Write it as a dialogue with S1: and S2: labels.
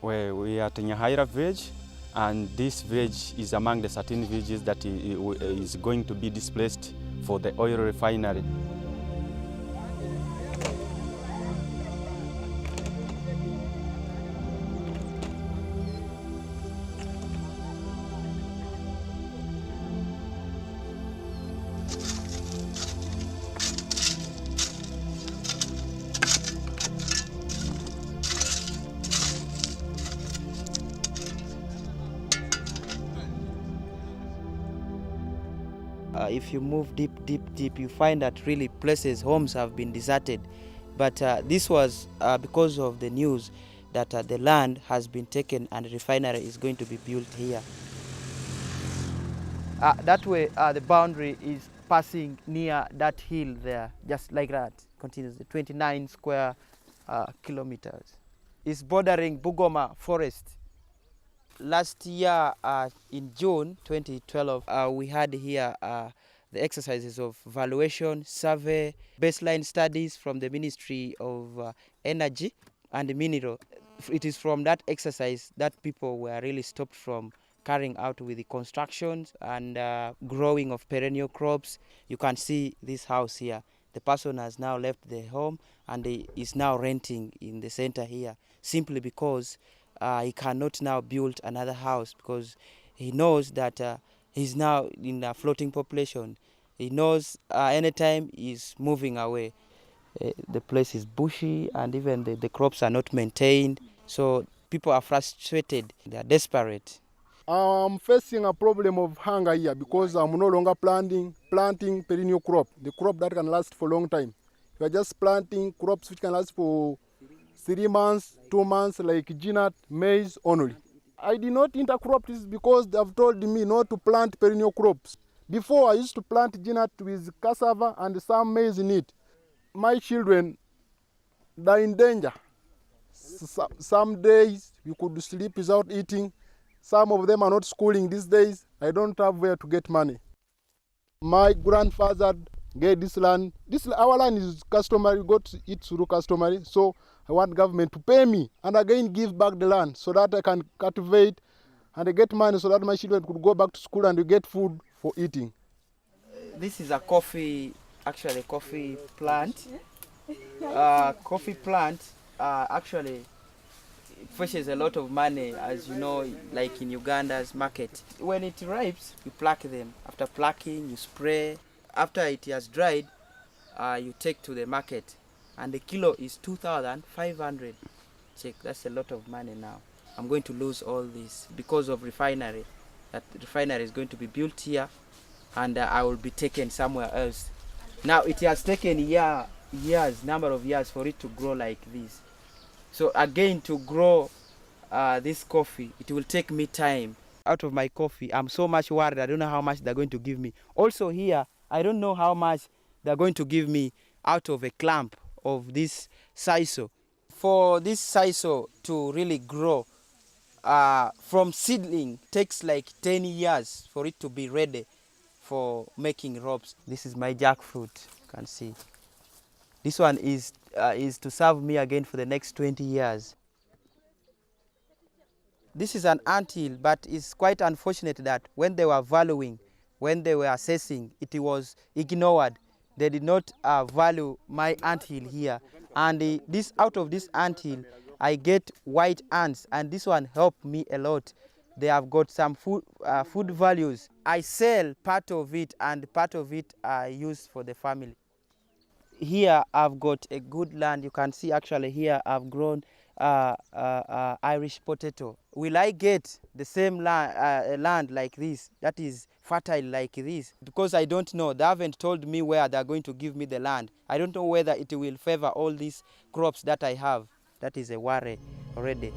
S1: Where we are at Nyahaira village, and this village is among the 13 villages that is going to be displaced for the oil refinery.
S2: If you move deep, you find that really places, homes have been deserted. But this was because of the news that the land has been taken and a refinery is going to be built here. That way, the boundary is passing near that hill there, just like that, continuously, 29 square kilometers. It's bordering Bugoma Forest. Last year, in June 2012, we had here the exercises of valuation, survey, baseline studies from the Ministry of Energy and Mineral. It is from that exercise that people were really stopped from carrying out with the constructions and growing of perennial crops. You can see this house here. The person has now left the home and he is now renting in the center here, simply because he cannot now build another house, because he knows that he's now in a floating population. He knows anytime he's moving away. The place is bushy and even the crops are not maintained. So people are frustrated, they are desperate.
S3: I'm facing a problem of hunger here because I'm no longer planting perennial crop, the crop that can last for a long time. We are just planting crops which can last for 3 months, 2 months, like ginat, maize only. I did not intercrop this because they have told me not to plant perennial crops. Before I used to plant ginat with cassava and some maize in it. My children, they're in danger. Some days we could sleep without eating. Some of them are not schooling these days. I don't have where to get money. My grandfather get this land. Our land is customary, got it through customary. So I want government to pay me and again give back the land so that I can cultivate and I get money so that my children could go back to school and get food for eating.
S2: This is a coffee plant. Coffee plant actually fetches a lot of money, as you know, like in Uganda's market. When it ripes, you pluck them. After plucking, you spray. After it has dried, you take to the market. And the kilo is 2,500. Check, that's a lot of money now. I'm going to lose all this because of refinery. That refinery is going to be built here and I will be taken somewhere else. Now it has taken number of years for it to grow like this. So again, to grow this coffee, it will take me time. Out of my coffee, I'm so much worried. I don't know how much they're going to give me. Also here, I don't know how much they're going to give me out of a clump of this sisal. For this sisal to really grow, from seedling takes like 10 years for it to be ready for making ropes. This is my jackfruit, you can see. This one is to serve me again for the next 20 years. This is an anthill, but it's quite unfortunate that when they were valuing, when they were assessing, it was ignored. They did not value my anthill here. And out of this anthill, I get white ants, and this one helped me a lot. They have got some food values. I sell part of it, and part of it I use for the family. Here I've got a good land. You can see actually here I've grown Irish potato. Will I get the same land like this, that is fertile like this? Because I don't know. They haven't told me where they're going to give me the land. I don't know whether it will favor all these crops that I have. That is a worry already.